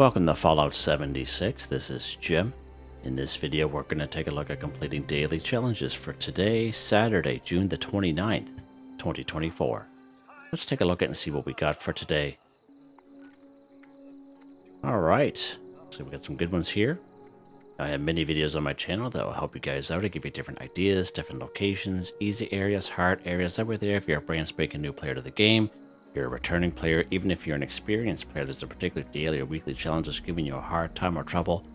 Welcome to Fallout 76. This is Jim. In this video, we're going to take a look at completing daily challenges for today, Saturday, June the 29th, 2024. Let's take a look at and see what we got for today. Alright, so we got some good ones here. I have many videos on my channel that will help you guys out. I give you different ideas, different locations, easy areas, hard areas, that were there if you're a brand spanking new player to the game. You're a returning player, even if you're an experienced player, there's a particular daily or weekly challenge that's giving you a hard time or trouble.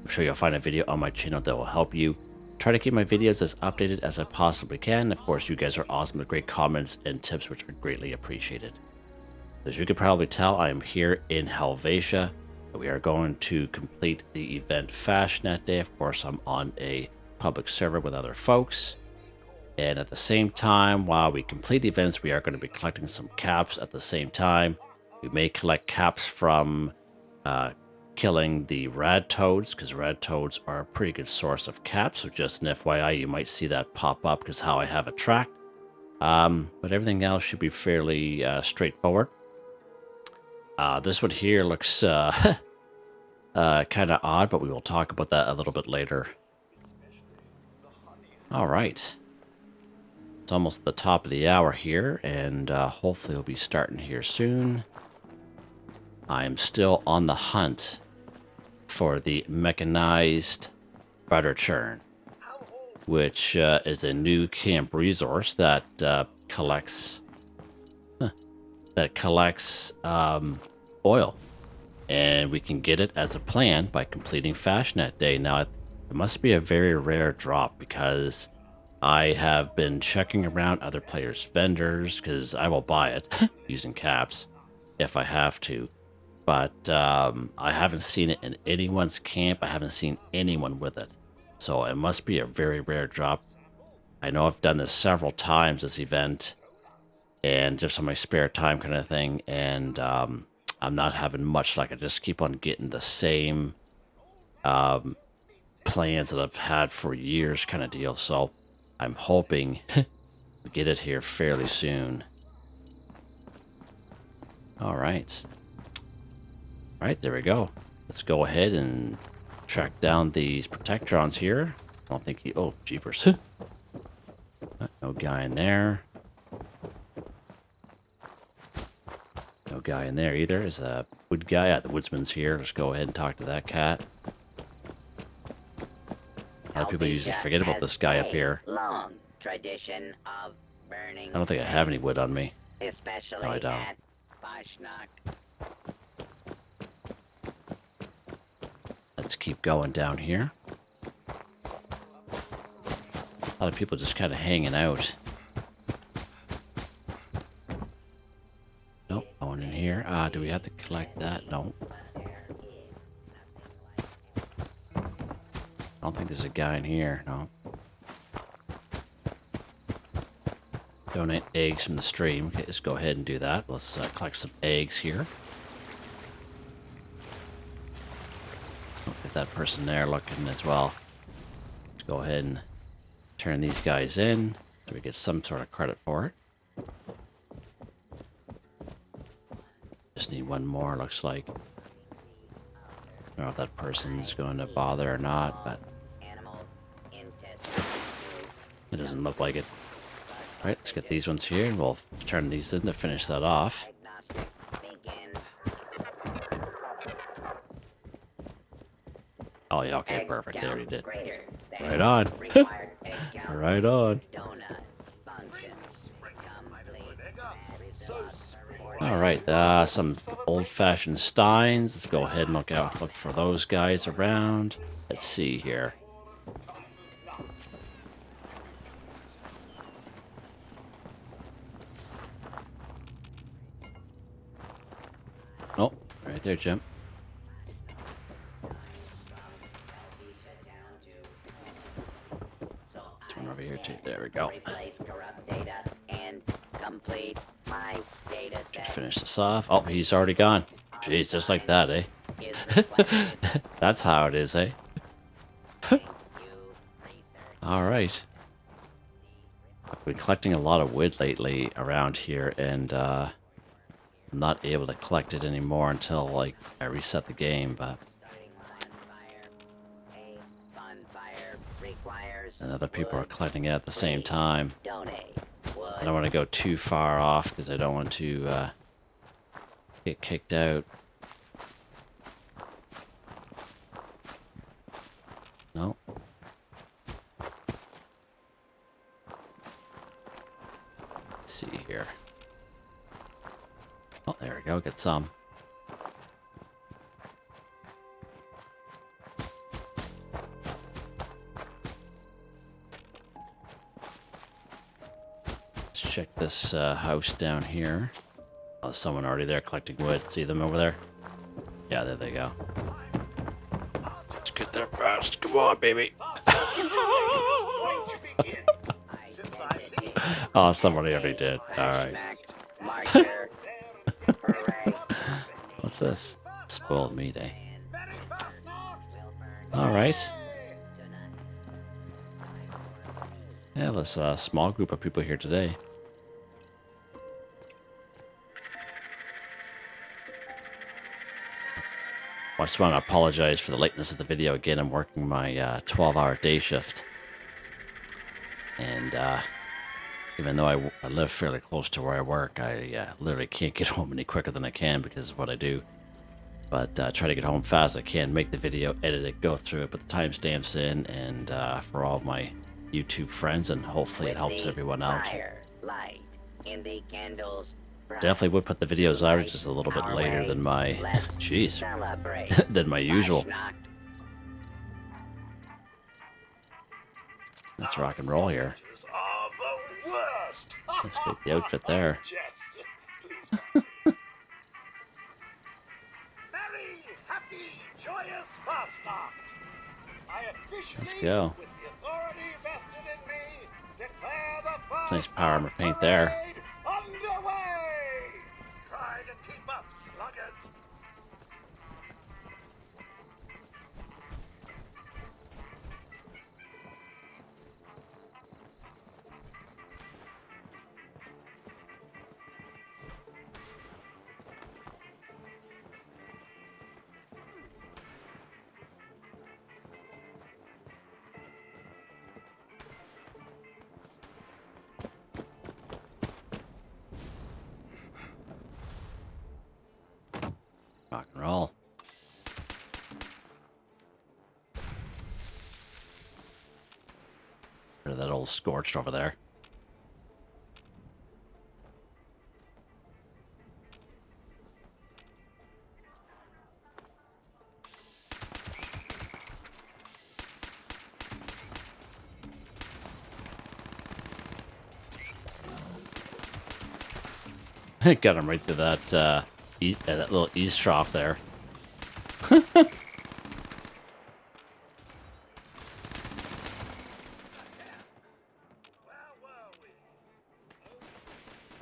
I'm sure you'll find a video on my channel that will help you. Try to keep my videos as updated as I possibly can. Of course, you guys are awesome with great comments and tips, which are greatly appreciated. As you can probably tell, I am here in Helvetia. We are going to complete the event Fasnacht Day. Of course, I'm on a public server with other folks. And at the same time, while we complete events, we are going to be collecting some caps at the same time. We may collect caps from killing the rad toads, because rad toads are a pretty good source of caps. So just an FYI, you might see that pop up because how I have it tracked. But everything else should be fairly straightforward. This one here looks kind of odd, but we will talk about that a little bit later. All right. It's almost the top of the hour here, and hopefully we'll be starting here soon. I am still on the hunt for the mechanized butter churn, which is a new camp resource that collects oil, and we can get it as a plan by completing Fasnacht Day. Now, it must be a very rare drop because I have been checking around other players' vendors because I will buy it using caps if I have to. But I haven't seen it in anyone's camp. I haven't seen anyone with it. So it must be a very rare drop. I know I've done this several times, this event, and just on my spare time kind of thing. And I'm not having much luck. I just keep on getting the same plans that I've had for years kind of deal. So I'm hoping we get it here fairly soon. All right. All right, there we go. Let's go ahead and track down these protectrons here. I don't think he... Oh, jeepers. No guy in there. No guy in there either. Is a wood guy. Yeah, the woodsman's here. Let's go ahead and talk to that cat. A lot of people usually forget about this guy up here. Long tradition of burning. I don't think I have any wood on me. Especially No, I don't. at Fasnacht. Let's keep going down here. A lot of people just kind of hanging out. Nope, going in here. Do we have to collect that? No. I don't think there's a guy in here. No. Donate eggs from the stream. Okay, let's go ahead and do that. Let's collect some eggs here. Get that person there looking as well. Let's go ahead and turn these guys in so we get some sort of credit for it. Just need one more, looks like. I don't know if that person's going to bother or not, but it doesn't look like it. Alright, let's get these ones here and we'll turn these in to finish that off. Oh yeah, okay, perfect. There we did. Right on. Right on. Alright, some old-fashioned steins. Let's go ahead and look for those guys around. Let's see here. Oh, right there, Jim. This one over here too. There we go. Finish this off. Oh, he's already gone. Jeez, just like that, eh? That's how it is, eh? Alright. I've been collecting a lot of wood lately around here, and I'm not able to collect it anymore until like I reset the game, but Starting bonfire. A bonfire requires and other people are wood. collecting it at the same Please time. donate wood. I don't want to go too far off because I don't want to get kicked out. No. Let's see here. Oh, there we go. Get some. Let's check this house down here. Oh, there's someone already there collecting wood. See them over there? Yeah, there they go. Let's get there fast. Come on, baby. Oh, somebody already did. All right. Marcher. Hooray. What's this? Spoiled meat, eh? All right. Yeah, there's a small group of people here today. I just want to apologize for the lateness of the video. Again, I'm working my 12-hour day shift. And even though I live fairly close to where I work, I literally can't get home any quicker than I can because of what I do. But try to get home fast as I can, make the video, edit it, go through it, put the timestamps in, and for all my YouTube friends, and hopefully it helps everyone out. Fire, light in the candles. Definitely would put the videos out just a little bit later than my, jeez, Celebrate. than my usual. Fasnacht. Let's rock and roll here. Are the worst. Let's get the outfit there. Jest. Merry, happy, joyous Fasnacht. I officially, Let's go. with the authority vested in me, declare the It's nice power armor paint there. parade underway. Try to keep up, sluggards. Rock and roll. Rid of that old scorched over there. Got him right through that that little east trough there.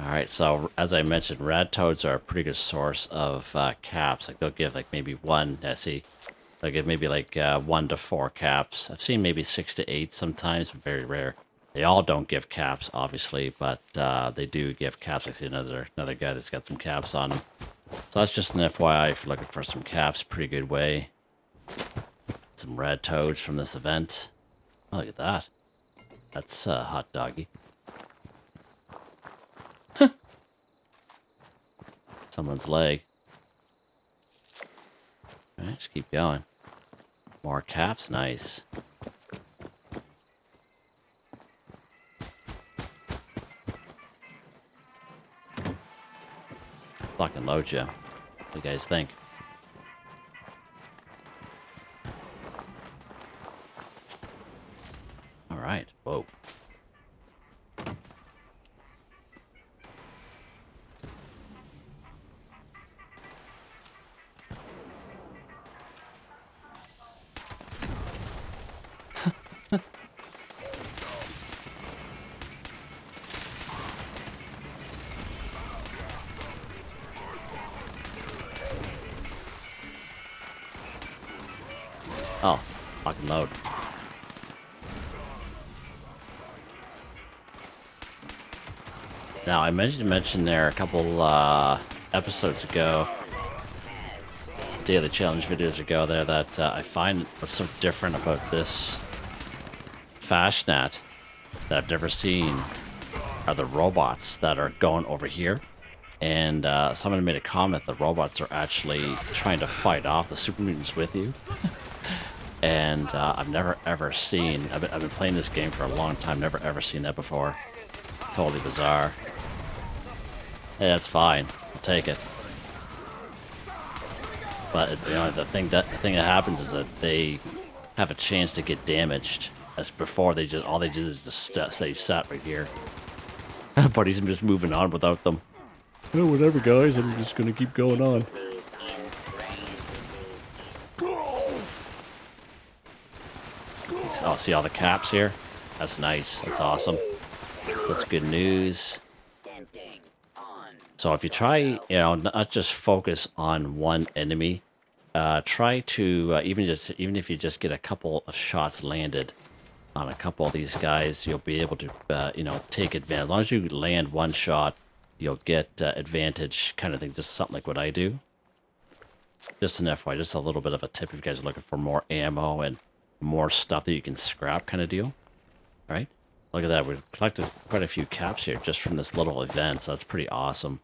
Alright, so as I mentioned, rad toads are a pretty good source of caps. Like they'll give like maybe one, see, they'll give maybe like 1 to 4 caps. I've seen maybe 6 to 8 sometimes, but very rare. They all don't give caps, obviously, but they do give caps. I see another guy that's got some caps on him. So that's just an FYI if you're looking for some caps. Pretty good way. Some red toads from this event. Oh, look at that. That's hot doggy. Someone's leg. All right, let's keep going. More caps, nice. Fucking load you. What do you guys think? All right. Whoa. Oh, fucking load. Now, I mentioned there a couple episodes ago, daily challenge videos ago there, that I find what's so different about this Fasnacht that I've never seen are the robots that are going over here. And someone made a comment the robots are actually trying to fight off the super mutants with you. And I've never ever seen, I've been playing this game for a long time, never ever seen that before. Totally bizarre. Hey, that's fine. I'll take it. But you know, the thing that happens is that they have a chance to get damaged. As before, all they did is just stay sat right here. But he's just moving on without them. Oh, whatever, guys. I'm just gonna keep going on. Oh, see all the caps here? That's nice. That's awesome. That's good news. So if you try, you know, not just focus on one enemy, try to even if you just get a couple of shots landed on a couple of these guys, you'll be able to, you know, take advantage. As long as you land one shot, you'll get advantage, kind of thing. Just something like what I do. Just an FYI, just a little bit of a tip if you guys are looking for more ammo and more stuff that you can scrap, kind of deal. All right, look at that. We've collected quite a few caps here just from this little event, so that's pretty awesome.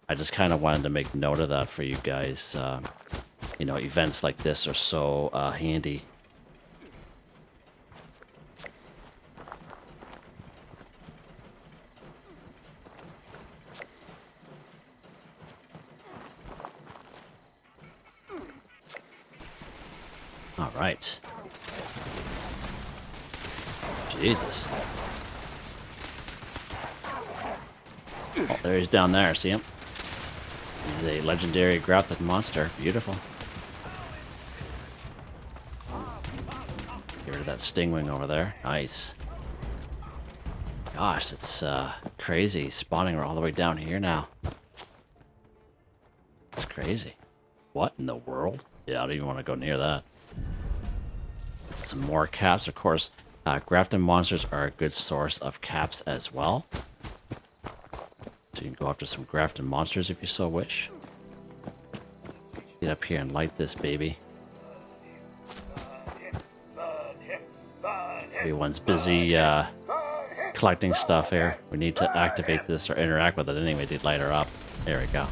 I just kind of wanted to make note of that for you guys. You know, events like this are so handy. All right. Jesus. Oh, there he's down there. See him? He's a legendary graphic monster. Beautiful. Get rid of that stingwing over there. Nice. Gosh, it's crazy. Spawning all the way down here now. It's crazy. What in the world? Yeah, I don't even want to go near that. Some more caps, of course. Grafted monsters are a good source of caps as well. So you can go after some grafted monsters if you so wish. Get up here and light this baby. Everyone's busy collecting stuff here. We need to activate this or interact with it anyway to light her up. There we go.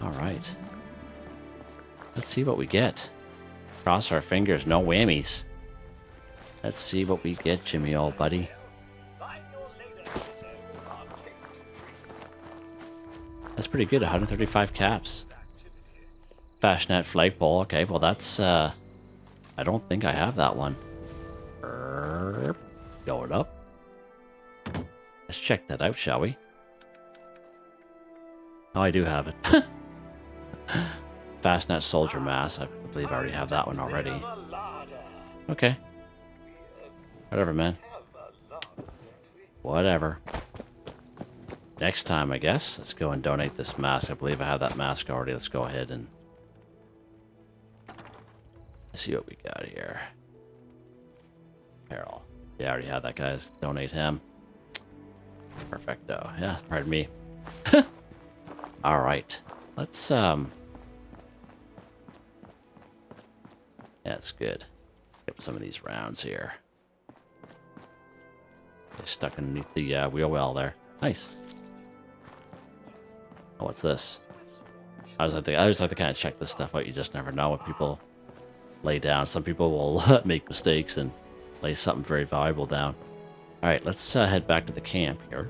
Alright. Let's see what we get. Cross our fingers, no whammies. Let's see what we get, Jimmy, old buddy. That's pretty good, 135 caps. Fasnacht flagpole, okay, well that's, I don't think I have that one. Going up. Let's check that out, shall we? Oh, I do have it. Fasnacht soldier mass, I believe I already have that one already. Okay. Whatever, man. Whatever. Next time, I guess. Let's go and donate this mask. I believe I have that mask already. Let's go ahead and see what we got here. Apparel. Yeah, I already had that, guys. Donate him. Perfecto. Yeah, pardon me. Alright. Let's, yeah, it's good. Get some of these rounds here. Get stuck underneath the wheel well there. Nice. Oh, what's this? I always like to kind of check this stuff out. You just never know what people lay down. Some people will make mistakes and lay something very valuable down. All right, let's head back to the camp here.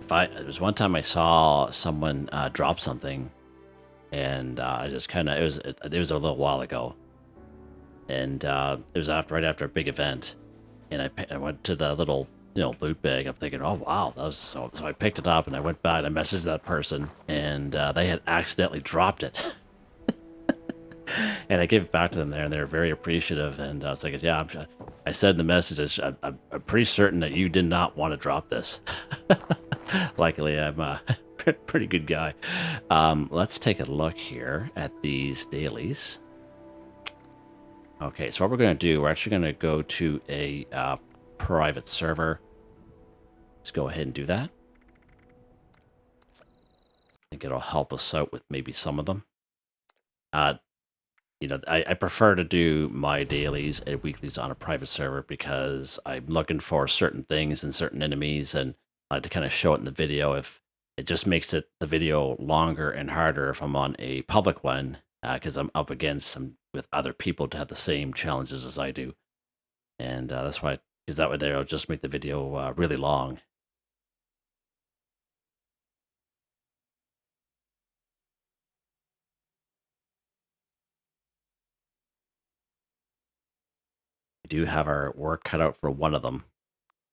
There was one time I saw someone drop something, and I just kind of it was a little while ago, and it was right after a big event, and I went to the little loot bag. I'm thinking, oh wow, that was so I picked it up and I went back and I messaged that person, and they had accidentally dropped it. And I gave it back to them there, and they were very appreciative. And I was like, yeah, I said in the message, I'm pretty certain that you did not want to drop this. Luckily, I'm a pretty good guy. Let's take a look here at these dailies. Okay, so what we're going to do, we're actually going to go to a private server. Let's go ahead and do that. I think it'll help us out with maybe some of them. You know, I prefer to do my dailies and weeklies on a private server because I'm looking for certain things and certain enemies, and I like to kind of show it in the video. If it just makes the video longer and harder if I'm on a public one, because I'm up against some with other people to have the same challenges as I do, and that's why, because that way there will just make the video really long. We do have our work cut out for one of them,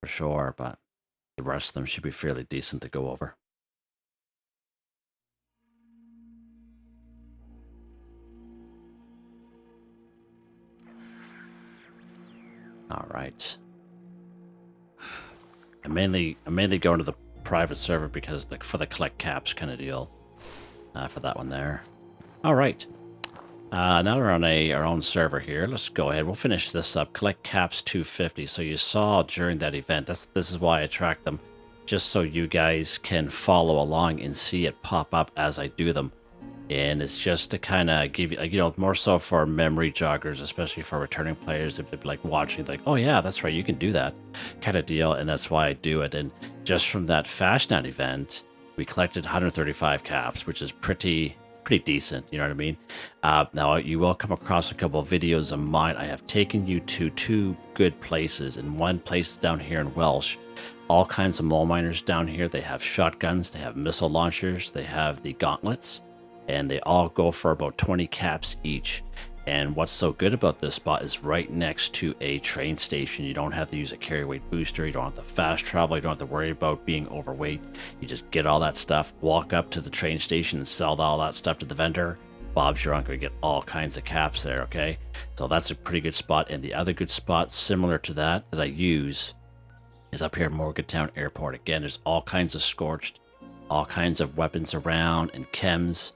for sure, but the rest of them should be fairly decent to go over. All right. I'm mainly going to the private server because for the collect caps kind of deal, for that one there. All right. Now we're on our own server here. Let's go ahead. We'll finish this up. Collect caps 250. So you saw during that event. This is why I track them, just so you guys can follow along and see it pop up as I do them. And it's just to kind of give you, you know, more so for memory joggers, especially for returning players, if they're like watching, like, oh yeah, that's right, you can do that kind of deal. And that's why I do it. And just from that Fasnacht event, we collected 135 caps, which is pretty decent, you know what I mean? Now, you will come across a couple of videos of mine. I have taken you to 2 good places. And one place down here in Welsh, all kinds of mole miners down here. They have shotguns, they have missile launchers, they have the gauntlets, and they all go for about 20 caps each. And what's so good about this spot is right next to a train station. You don't have to use a carry weight booster. You don't have to fast travel. You don't have to worry about being overweight. You just get all that stuff, walk up to the train station and sell all that stuff to the vendor. Bob's your uncle. You get all kinds of caps there, okay? So that's a pretty good spot. And the other good spot similar to that I use is up here at Morgantown Airport. Again, there's all kinds of scorched, all kinds of weapons around and chems.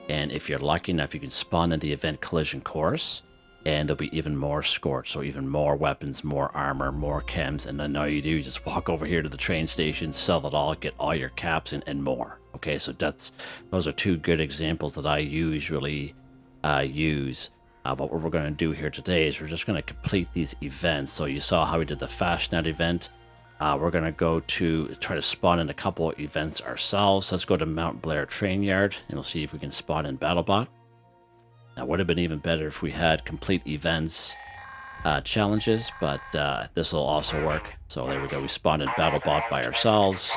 And if you're lucky enough, you can spawn in the event collision course, and there'll be even more scorch, so even more weapons, more armor, more chems. And then all you do, you just walk over here to the train station, sell it all, get all your caps and more. Okay, so those are 2 good examples that I usually use. But what we're going to do here today is we're just going to complete these events. So you saw how we did the Fasnacht event. We're going to go to try to spawn in a couple of events ourselves. Let's go to Mount Blair Train Yard, and we'll see if we can spawn in BattleBot. Now, it would have been even better if we had complete events challenges, but this will also work. So there we go. We spawned in BattleBot by ourselves.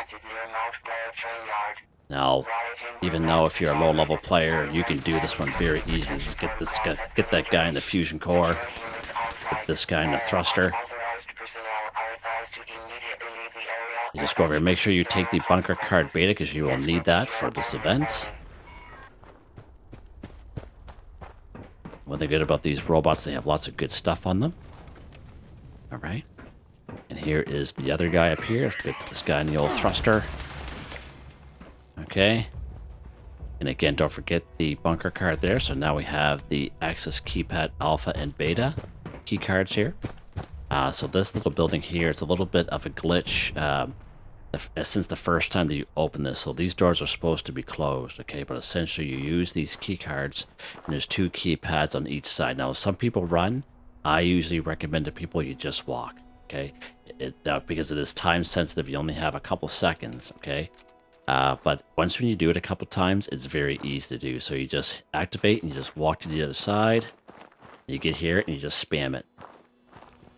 Now, even though if you're a low-level player, you can do this one very easily. Just get that guy in the fusion core, get this guy in the thruster. You just go over here. Make sure you take the bunker card beta because you will need that for this event. One thing good about these robots, they have lots of good stuff on them. All right. And here is the other guy up here. Let's get this guy in the old thruster. Okay. And again, don't forget the bunker card there. So now we have the Access Keypad Alpha and Beta key cards here. So this little building here is a little bit of a glitch since the first time that you open this. So these doors are supposed to be closed, okay? But essentially you use these key cards, and there's 2 keypads on each side. Now, some people run. I usually recommend to people you just walk, okay? Now, because it is time sensitive, you only have a couple seconds, okay? But once when you do it a couple times, it's very easy to do. So you just activate and you just walk to the other side. You get here and you just spam it.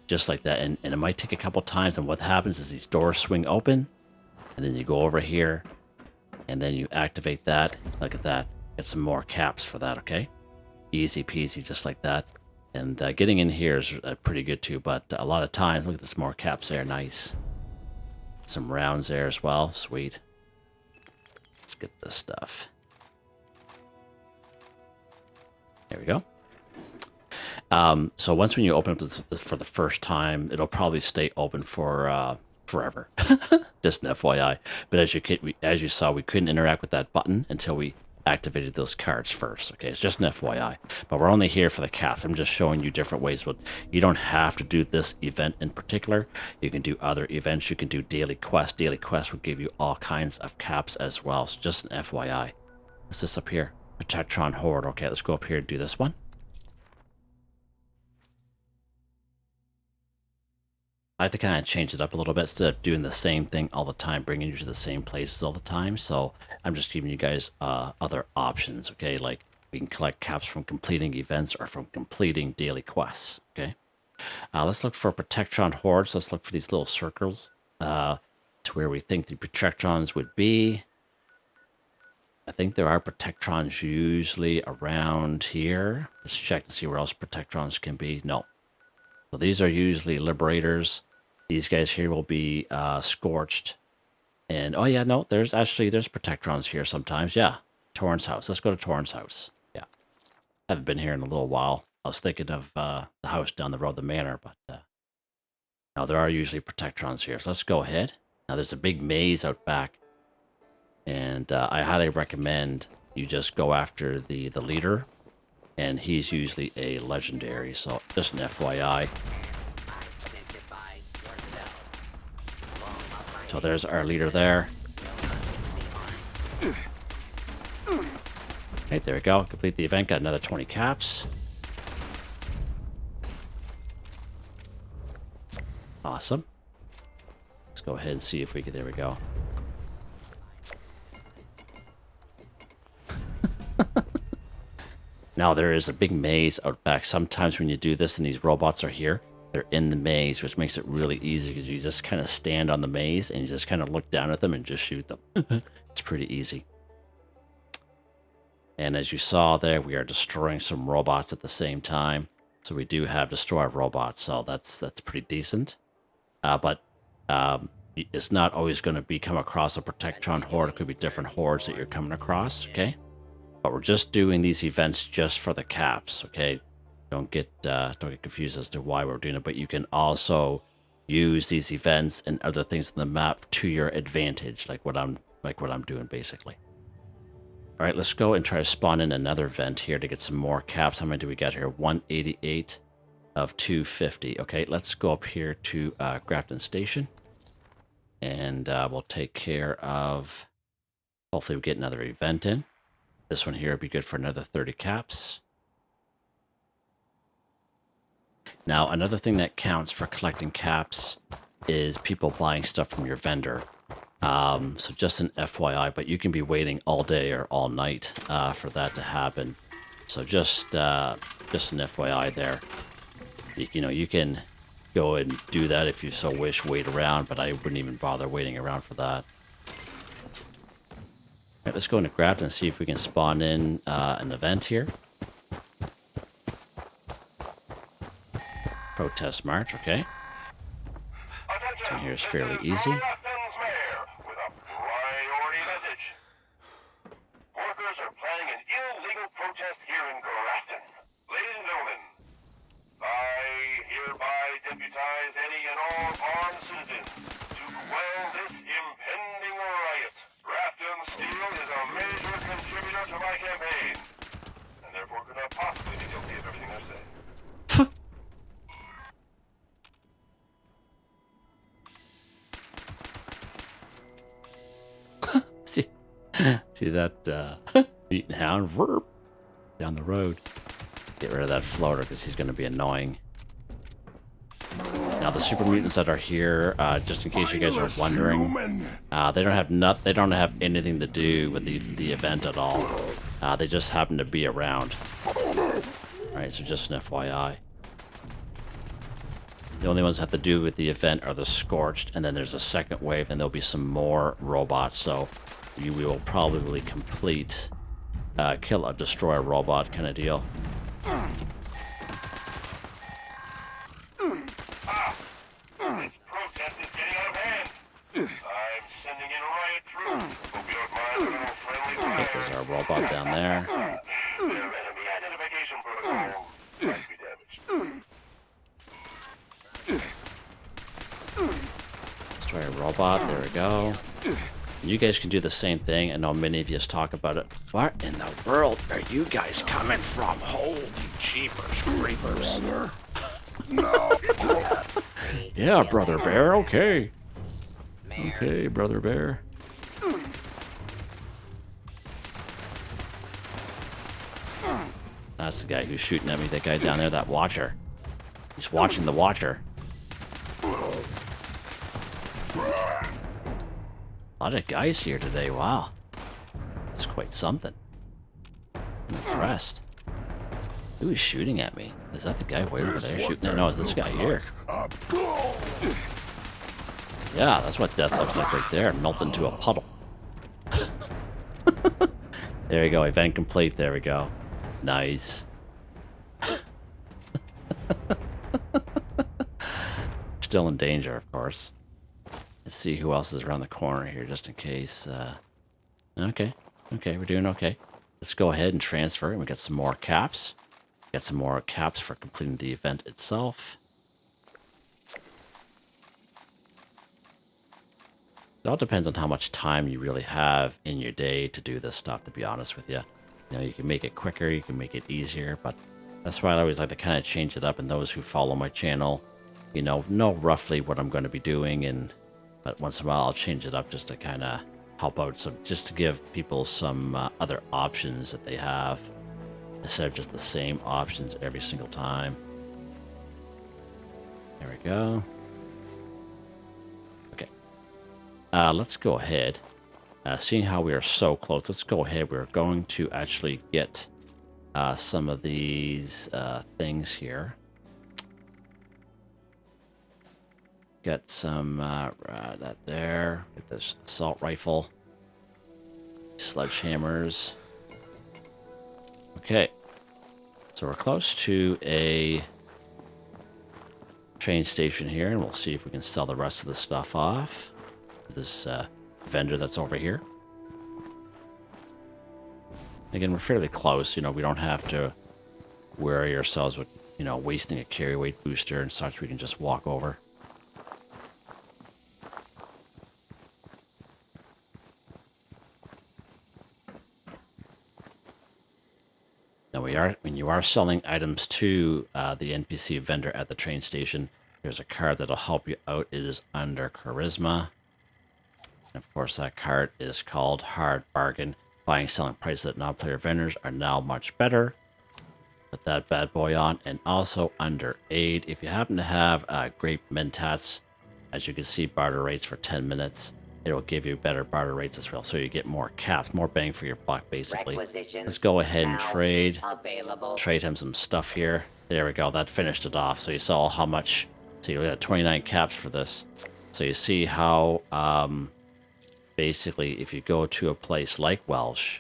Just like that, and it might take a couple times, and what happens is these doors swing open, and then you go over here, and then you activate that. Look at that. Get some more caps for that, okay? Easy peasy, just like that. And getting in here is pretty good too, but a lot of times, look at this, more caps there, nice. Some rounds there as well, sweet. Let's get this stuff. There we go. So once when you open up this for the first time, it'll probably stay open for forever. Just an FYI. But as you saw, we couldn't interact with that button until we activated those cards first. Okay, it's just an FYI. But we're only here for the caps. I'm just showing you different ways. But you don't have to do this event in particular. You can do other events. You can do daily quests. Daily quests will give you all kinds of caps as well. So just an FYI. What's this up here? Protectron Horde. Okay, let's go up here and do this one. I like to kind of change it up a little bit instead of doing the same thing all the time, bringing you to the same places all the time. So I'm just giving you guys other options, okay? Like we can collect caps from completing events or from completing daily quests, okay? Let's look for Protectron Hordes. Let's look for these little circles to where we think the Protectrons would be. I think there are Protectrons usually around here. Let's check to see where else Protectrons can be. No. So these are usually Liberators. These guys here will be Scorched. And, oh yeah, no, there's Protectrons here sometimes. Yeah, Torrance House. Let's go to Torrance House. Yeah. Haven't been here in a little while. I was thinking of the house down the road, the manor, but no, there are usually Protectrons here. So let's go ahead. Now there's a big maze out back. And I highly recommend you just go after the leader. And he's usually a legendary, so just an FYI. So there's our leader there. Right, there we go. Complete the event. Got another 20 caps. Awesome. Let's go ahead and see if we can... There we go. Now there is a big maze out back. Sometimes when you do this and these robots are here, they're in the maze, which makes it really easy because you just kind of stand on the maze and you just kind of look down at them and just shoot them. It's pretty easy. And as you saw there, we are destroying some robots at the same time. So we do have destroy robots, so that's pretty decent. But it's not always going to come across a Protectron horde. It could be different hordes that you're coming across, okay? But we're just doing these events just for the caps, okay? Don't get confused as to why we're doing it. But you can also use these events and other things in the map to your advantage, like what I'm doing basically. All right, let's go and try to spawn in another vent here to get some more caps. How many do we got here? 188 of 250. Okay, let's go up here to Grafton Station, and we'll take care of. Hopefully, we get another event in. This one here would be good for another 30 caps. Now, another thing that counts for collecting caps is people buying stuff from your vendor. So just an FYI, but you can be waiting all day or all night for that to happen. So just an FYI there. You know, you can go and do that if you so wish, wait around, but I wouldn't even bother waiting around for that. Right, let's go into Grafton and see if we can spawn in an event here. Protest March, okay. This one here is fairly easy. Workers are planning an illegal protest here in Grafton. Ladies and gentlemen, I hereby deputize any and all armed citizens to quell this impending riot. Grafton Steel is a major contributor to my campaign, and therefore could not possibly be guilty of everything I say. See that mutant hound verb down the road. Get rid of that floater because he's going to be annoying. Now the super mutants that are here, just in case you guys are wondering, they don't have anything to do with the event at all. They just happen to be around. Alright, so just an FYI. The only ones that have to do with the event are the Scorched, and then there's a second wave, and there'll be some more robots, so we will probably complete kill or destroy a robot kind of deal. This protest is getting out of hand. I'm sending in riot troops. Hope you don't mind a little friendly fire. Okay, there's our robot down there. Their enemy identification protocol might be damaged. Destroy a robot, there we go. You guys can do the same thing. I know many of you talk about it. Where in the world are you guys coming from? Holy jeepers creepers. No. Yeah, Brother Bear, okay. Mayor, Okay, Brother Bear. That's the guy who's shooting at me, that guy down there, that watcher. He's watching the watcher. A lot of guys here today, wow. It's quite something. I'm impressed. Who is shooting at me? Is that the guy way over there shooting? No, it's this guy here. Yeah, that's what death looks like right there. Melt into a puddle. There we go, event complete, there we go. Nice. Still in danger, of course. Let's see who else is around the corner here, just in case. Okay, we're doing okay. Let's go ahead and transfer, and we got some more caps. Got some more caps for completing the event itself. It all depends on how much time you really have in your day to do this stuff, to be honest with you. You know, you can make it quicker, you can make it easier, but that's why I always like to kind of change it up, and those who follow my channel, you know roughly what I'm going to be doing, but once in a while I'll change it up just to kind of help out, so just to give people some other options that they have, instead of just the same options every single time. There we go. Okay. Let's go ahead. Seeing how we are so close, let's go ahead. We're going to actually get some of these things here. Get some, that there. Get this assault rifle. Sledgehammers. Okay. So we're close to a train station here, and we'll see if we can sell the rest of the stuff off. This vendor that's over here. Again, we're fairly close. You know, we don't have to worry ourselves with, you know, wasting a carry weight booster and such. We can just walk over. Now when you are selling items to the NPC vendor at the train station, there's a card that'll help you out. It is under Charisma. And of course, that card is called Hard Bargain. Buying, selling prices at non-player vendors are now much better. Put that bad boy on. And also under Aid, if you happen to have Grape Mentats, as you can see, barter rates for 10 minutes. It will give you better barter rates as well, so you get more caps, more bang for your buck, basically. Let's go ahead and trade. Trade him some stuff here. There we go. That finished it off. So you saw how much. See, we got 29 caps for this. So you see how, basically, if you go to a place like Welsh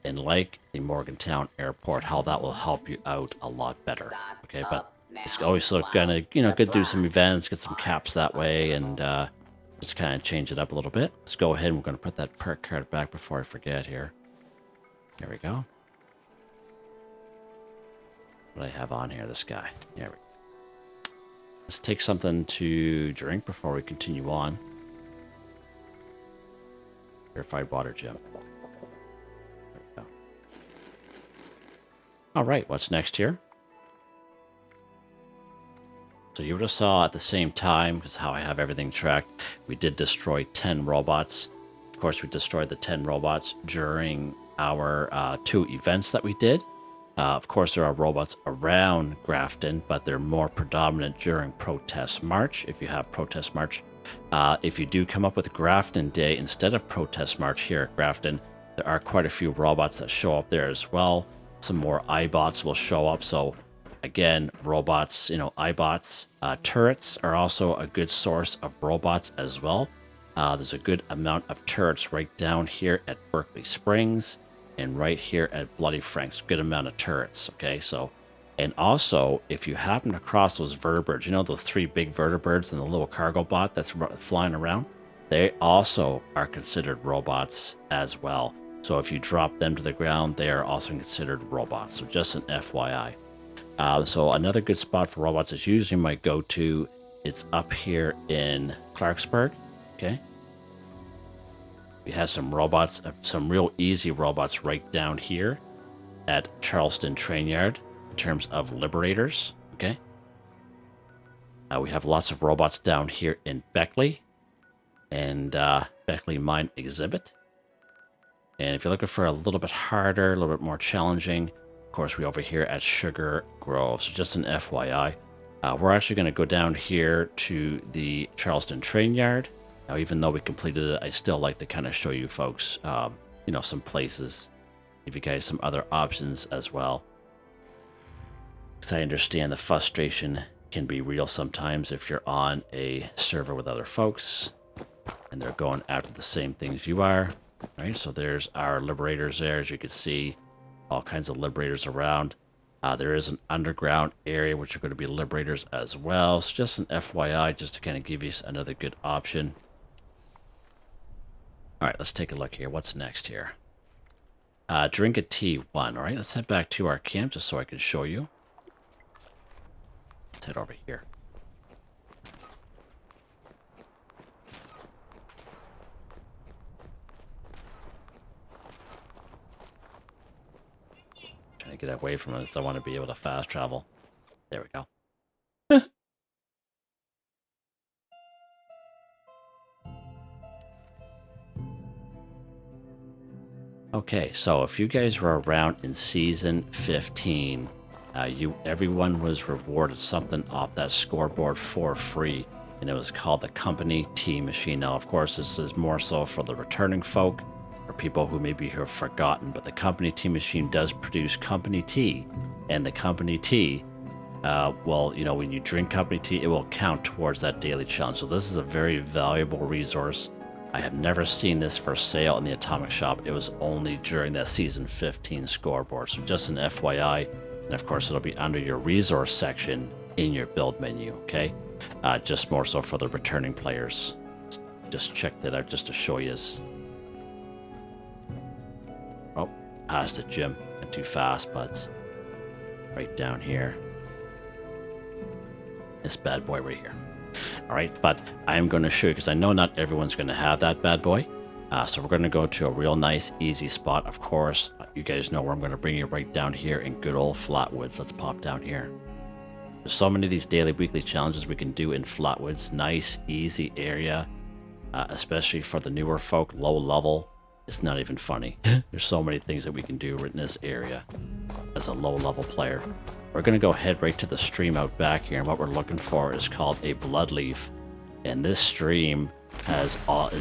and like the Morgantown Airport, how that will help you out a lot better. Okay, but it's always so gonna, you know, good to do some events, get some caps that way, and just kind of change it up a little bit. Let's go ahead and we're going to put that perk card back before I forget here. There we go. What do I have on here? This guy. There we go. Let's take something to drink before we continue on. Purified water gem. There we go. All right, what's next here? So you would have saw at the same time, because how I have everything tracked, we did destroy 10 robots. Of course, we destroyed the 10 robots during our 2 events that we did. Of course, there are robots around Grafton, but they're more predominant during Protest March, if you have Protest March. If you do come up with Grafton Day instead of Protest March here at Grafton, there are quite a few robots that show up there as well. Some more iBots will show up, so again, robots, you know, iBots. Turrets are also a good source of robots as well. There's a good amount of turrets right down here at Berkeley Springs and right here at Bloody Frank's. Good amount of turrets, okay? So, and also, if you happen to cross those vertibirds, you know, those 3 big vertibirds and the little cargo bot that's flying around, they also are considered robots as well. So if you drop them to the ground, they are also considered robots. So just an FYI. So another good spot for robots is usually my go-to. It's up here in Clarksburg, okay? We have some robots, some real easy robots right down here at Charleston Train Yard in terms of liberators. Okay. We have lots of robots down here in Beckley and Beckley Mine Exhibit. And if you're looking for a little bit harder, a little bit more challenging, of course, we're over here at Sugar Grove. So just an FYI, we're actually going to go down here to the Charleston Train Yard. Now, even though we completed it, I still like to kind of show you folks, you know, some places, give you guys some other options as well. Because I understand the frustration can be real sometimes if you're on a server with other folks and they're going after the same things you are. Right, so there's our liberators there, as you can see, all kinds of liberators around. There is an underground area which are going to be liberators as well. So just an FYI, just to kind of give you another good option. All right, let's take a look here. What's next here? Drink a tea 1. All right, let's head back to our camp just so I can show you. Let's head over here. Trying to get away from it, so I want to be able to fast travel. There we go. Okay, so if you guys were around in season 15, everyone was rewarded something off that scoreboard for free, and it was called the Company Tea Machine. Now, of course, this is more so for the returning folk or people who maybe have forgotten, but the Company Tea Machine does produce company tea, and the company tea, well, you know, when you drink company tea, it will count towards that daily challenge. So this is a very valuable resource. I have never seen this for sale in the Atomic Shop. It was only during that season 15 scoreboard. So just an FYI, and of course it'll be under your resource section in your build menu, okay? Just more so for the returning players. Just check that out just to show you. Oh, past it, Jim. Went too fast, buds. Right down here. This bad boy right here. All right, but I'm going to show you because I know not everyone's going to have that bad boy. So we're going to go to a real nice, easy spot. Of course, you guys know where I'm going to bring you right down here in good old Flatwoods. Let's pop down here. There's so many of these daily, weekly challenges we can do in Flatwoods. Nice, easy area, especially for the newer folk, low level. It's not even funny. There's so many things that we can do in this area as a low level player. We're going to go head right to the stream out back here, and what we're looking for is called a bloodleaf. And this stream is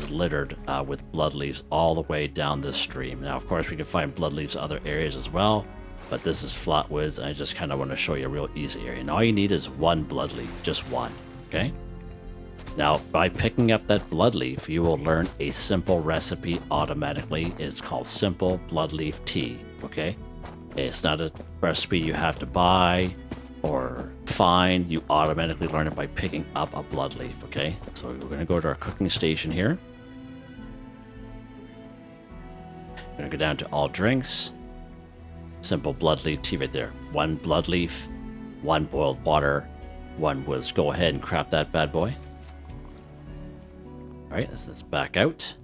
littered with bloodleaves all the way down this stream. Now, of course, we can find bloodleaves in other areas as well, but this is Flatwoods, and I just kind of want to show you a real easy area. And all you need is one bloodleaf, just one, okay? Now, by picking up that bloodleaf, you will learn a simple recipe automatically. It's called Simple Bloodleaf Tea, okay? It's not a recipe you have to buy or find. You automatically learn it by picking up a bloodleaf, okay? So we're going to go to our cooking station here. We're going to go down to all drinks. Simple bloodleaf tea right there. One bloodleaf, one boiled water, one whiz. Go ahead and craft that bad boy. All right, let's back out.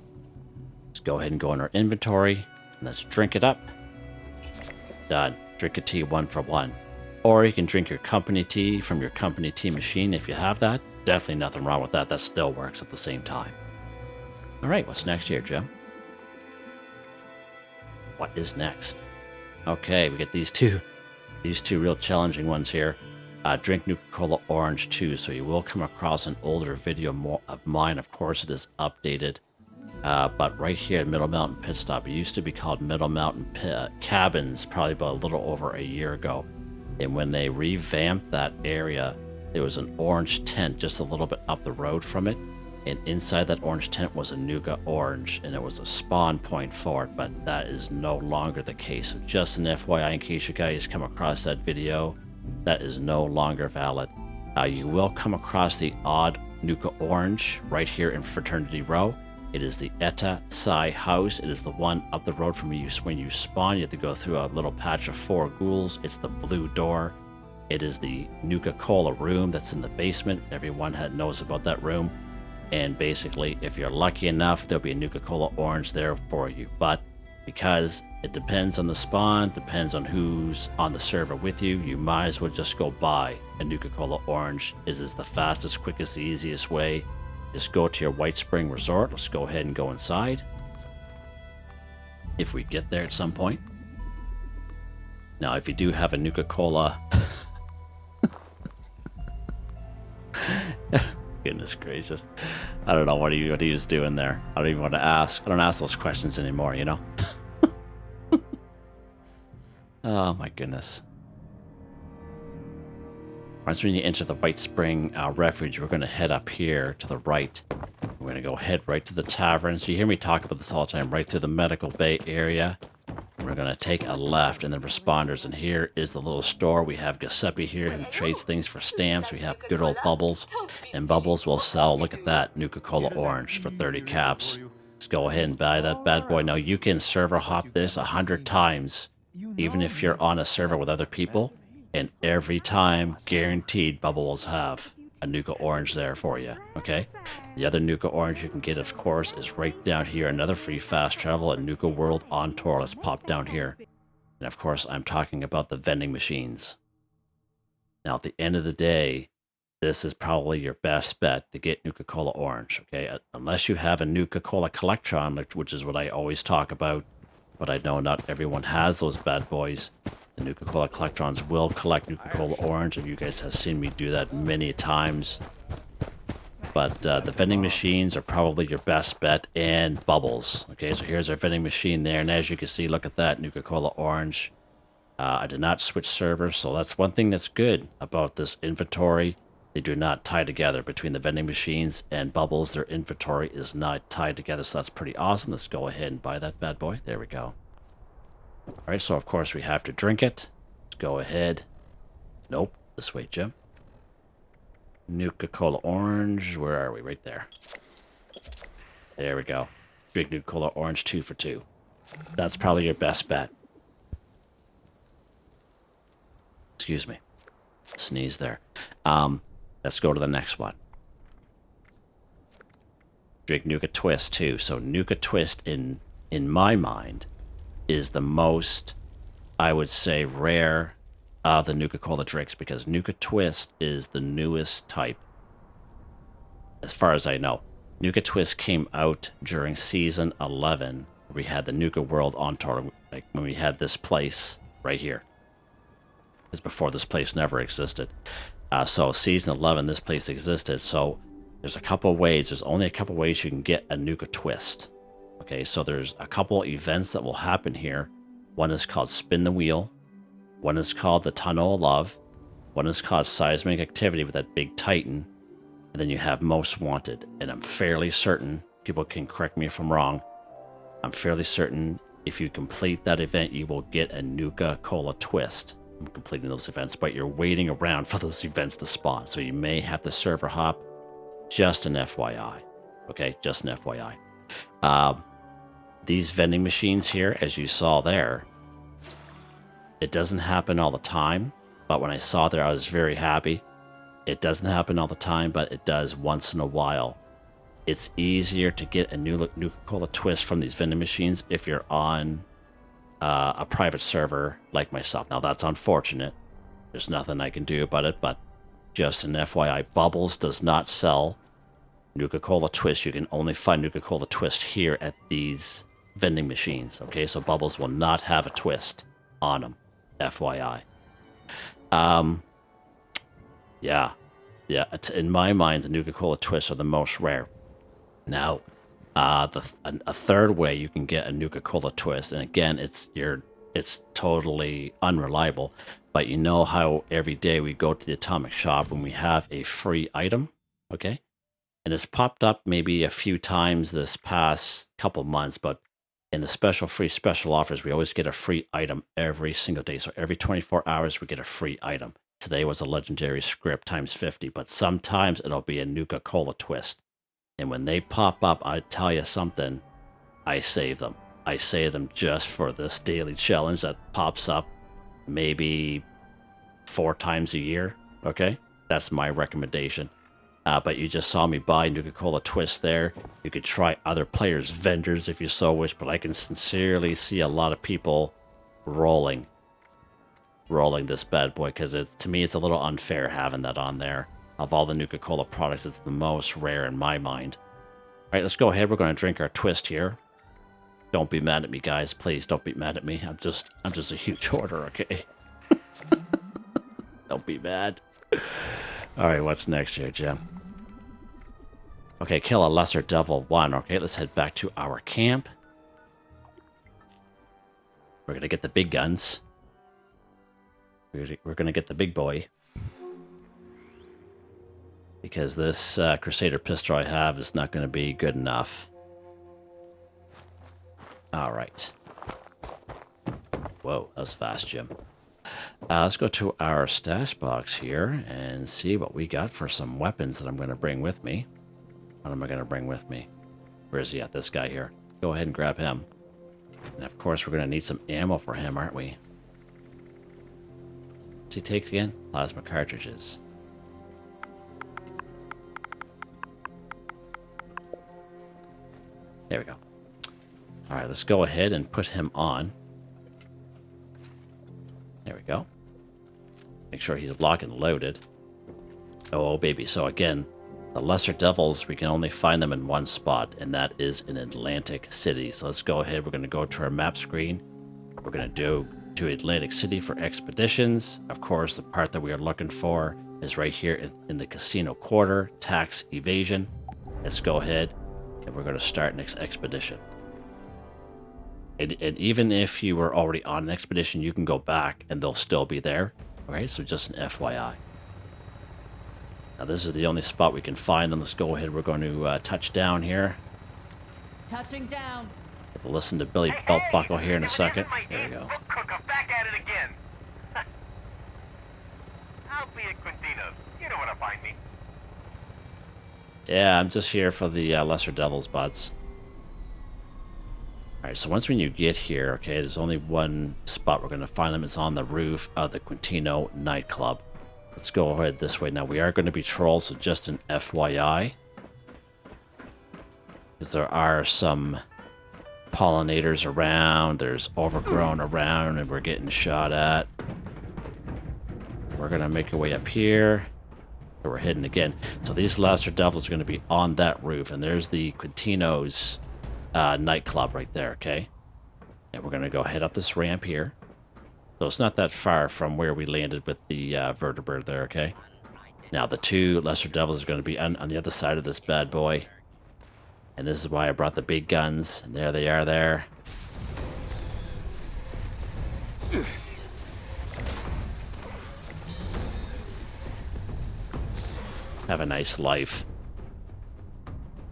Let's go ahead and go in our inventory. And let's drink it up. Done. Drink a tea 1 for 1. Or you can drink your company tea from your company tea machine if you have that. Definitely nothing wrong with that. That still works at the same time. All right, what's next here, Jim? What is next? Okay, we get these two real challenging ones here. Drink Nuka-Cola Orange 2. So you will come across an older video of mine. Of course, it is updated. But right here at Middle Mountain Pit Stop, it used to be called Middle Mountain Cabins, probably about a little over a year ago. And when they revamped that area, there was an orange tent just a little bit up the road from it. And inside that orange tent was a Nuka Orange, and it was a spawn point for it, but that is no longer the case. So just an FYI, in case you guys come across that video, that is no longer valid. You will come across the odd Nuka Orange right here in Fraternity Row. It is the Etta Psi house. It is the one up the road from you. When you spawn, you have to go through a little patch of 4 ghouls. It's the blue door. It is the Nuka-Cola room that's in the basement. Everyone knows about that room. And basically, if you're lucky enough, there'll be a Nuka-Cola Orange there for you. But because it depends on the spawn, depends on who's on the server with you, you might as well just go buy a Nuka-Cola Orange. It is the fastest, quickest, easiest way. Just go to your White Spring Resort. Let's go ahead and go inside. If we get there at some point. Now, if you do have a Nuka-Cola... Goodness gracious. I don't know what he was doing there. I don't even want to ask. I don't ask those questions anymore, you know? Oh my goodness. Once when you enter the White Spring Refuge, we're going to head up here to the right. We're going to go head right to the tavern. So you hear me talk about this all the time, right through the medical bay area. We're going to take a left in the responders, and here is the little store. We have Giuseppe here who trades things for stamps. We have good old Bubbles, and Bubbles will sell, look at that, Nuka-Cola Orange for 30 caps. Let's go ahead and buy that bad boy. Now you can server hop this 100 times, even if you're on a server with other people, and every time, guaranteed, Bubbles will have a Nuka Orange there for you, okay? The other Nuka Orange you can get, of course, is right down here. Another free fast travel at Nuka World on tour. Let's pop down here. And of course, I'm talking about the vending machines. Now, at the end of the day, this is probably your best bet to get Nuka-Cola Orange, okay? Unless you have a Nuka-Cola Collectron, which is what I always talk about, but I know not everyone has those bad boys. The Nuka-Cola Collectrons will collect Nuka-Cola Orange, and you guys have seen me do that many times. But the vending machines are probably your best bet, and Bubbles. Okay, so here's our vending machine there, and as you can see, look at that, Nuka-Cola Orange. I did not switch servers, so that's one thing that's good about this inventory. They do not tie together between the vending machines and Bubbles. Their inventory is not tied together, so that's pretty awesome. Let's go ahead and buy that bad boy. There we go. Alright, so of course we have to drink it. Let's go ahead. Nope, this way, Jim. Nuka-Cola Orange, where are we? Right there. There we go. Drink Nuka-Cola Orange 2 for 2. That's probably your best bet. Excuse me. Sneeze there. Let's go to the next one. Drink Nuka-Twist too. So Nuka-Twist in my mind is the most, I would say, rare of the Nuka-Cola drinks, because Nuka-Twist is the newest type, as far as I know. Nuka-Twist came out during season 11. We had the Nuka World on tour, like when we had this place right here. Because before, this place never existed. So season 11, this place existed. So there's a couple ways. There's only a couple ways you can get a Nuka-Twist. Okay, so there's a couple events that will happen here. One is called Spin the Wheel. One is called the Tunnel of Love. One is called Seismic Activity with that big Titan. And then you have Most Wanted. And I'm fairly certain, people can correct me if I'm wrong, I'm fairly certain if you complete that event, you will get a Nuka-Cola Twist. I'm completing those events, but you're waiting around for those events to spawn. So you may have to server hop. Just an FYI. Okay, just an FYI. These vending machines here, as you saw there, it doesn't happen all the time, but when I saw there, I was very happy. It doesn't happen all the time, but it does once in a while. It's easier to get a Nuka-Cola Twist from these vending machines if you're on a private server like myself. Now, that's unfortunate. There's nothing I can do about it, but just an FYI, Bubbles does not sell Nuka-Cola Twist. You can only find Nuka-Cola Twist here at these vending machines. Okay, so Bubbles will not have a twist on them. FYI. Yeah. In my mind, the Nuka-Cola Twists are the most rare. Now, a third way you can get a Nuka-Cola Twist, and again, it's totally unreliable, but you know how every day we go to the Atomic Shop when we have a free item, okay? And it's popped up maybe a few times this past couple months, but in the special offers, we always get a free item every single day. So every 24 hours, we get a free item. Today was a legendary script times 50, but sometimes it'll be a Nuka-Cola Twist. And when they pop up, I tell you something, I save them. I save them just for this daily challenge that pops up maybe 4 times a year, okay? That's my recommendation. But you just saw me buy Nuka-Cola Twist there. You could try other players' vendors if you so wish, but I can sincerely see a lot of people rolling this bad boy, because to me it's a little unfair having that on there. Of all the Nuka-Cola products, it's the most rare in my mind. Alright, let's go ahead. We're going to drink our twist here. Don't be mad at me, guys. Please don't be mad at me. I'm just a huge hoarder, okay? Don't be mad. Alright, what's next here, Jim? Okay, kill a lesser devil 1. Okay, let's head back to our camp. We're going to get the big guns. We're going to get the big boy. Because this Crusader pistol I have is not going to be good enough. Alright. Whoa, that was fast, Jim. Let's go to our stash box here and see what we got for some weapons that I'm going to bring with me. What am I going to bring with me? Where is he at? This guy here. Go ahead and grab him. And of course, we're going to need some ammo for him, aren't we? What's he take again? Plasma cartridges. There we go. Alright, let's go ahead and put him on. There we go. Make sure he's locked and loaded. Oh, baby. So again, the lesser devils, we can only find them in one spot, and that is in Atlantic City. So let's go ahead. We're going to go to our map screen. We're going to go to Atlantic City for expeditions. Of course, the part that we are looking for is right here in the casino quarter, tax evasion. Let's go ahead, and we're going to start next expedition. And even if you were already on an expedition, you can go back and they'll still be there. Okay, so just an FYI. Now this is the only spot we can find them. Let's go ahead. We're going to touch down here. Touching down. Have to listen to Billy Belt Buckle here in a second. There we go. Look, Cook, I'm back at it again. I'll be at Quintino's. You know where to find me. Yeah, I'm just here for the lesser devils, buds. Alright, so once when you get here, okay, there's only one spot we're going to find them. It's on the roof of the Quintino nightclub. Let's go ahead this way. Now, we are going to be trolls, so just an FYI. Because there are some pollinators around, there's overgrown around, and we're getting shot at. We're going to make our way up here. So we're hidden again. So these lesser devils are going to be on that roof, and there's the Quintino's nightclub right there, okay? And we're going to go head up this ramp here. So it's not that far from where we landed with the vertebrate there, okay? Now the two lesser devils are going to be on the other side of this bad boy. And this is why I brought the big guns. And there they are there. Have a nice life.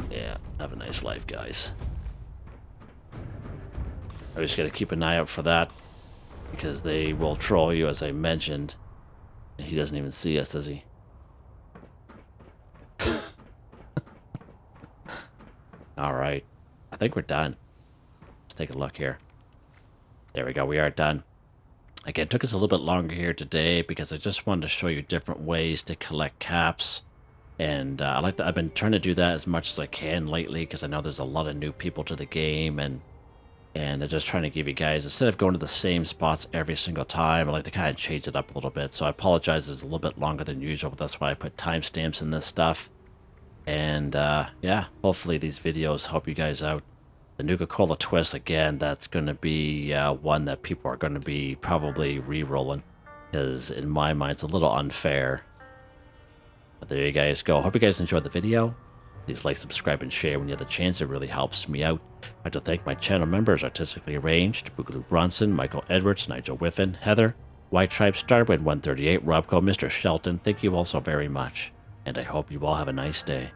Yeah, have a nice life, guys. I just got to keep an eye out for that, because they will troll you, as I mentioned. And he doesn't even see us, does he? Alright. I think we're done. Let's take a look here. There we go. We are done. Again, it took us a little bit longer here today because I just wanted to show you different ways to collect caps. And I've been trying to do that as much as I can lately, because I know there's a lot of new people to the game, and I'm just trying to give you guys, instead of going to the same spots every single time, I like to kind of change it up a little bit. So I apologize, it's a little bit longer than usual, but that's why I put timestamps in this stuff. And yeah, hopefully these videos help you guys out. The Nuka-Cola Twist, again, that's going to be one that people are going to be probably re-rolling, because in my mind it's a little unfair. But there you guys go. Hope you guys enjoyed the video. Please like, subscribe, and share when you have the chance. It really helps me out. I'd like to thank my channel members, Artistically Arranged, Boogaloo Bronson, Michael Edwards, Nigel Wiffen, Heather, Whitetribe, Starboard 138, Robco, Mr. Shelton. Thank you all so very much, and I hope you all have a nice day.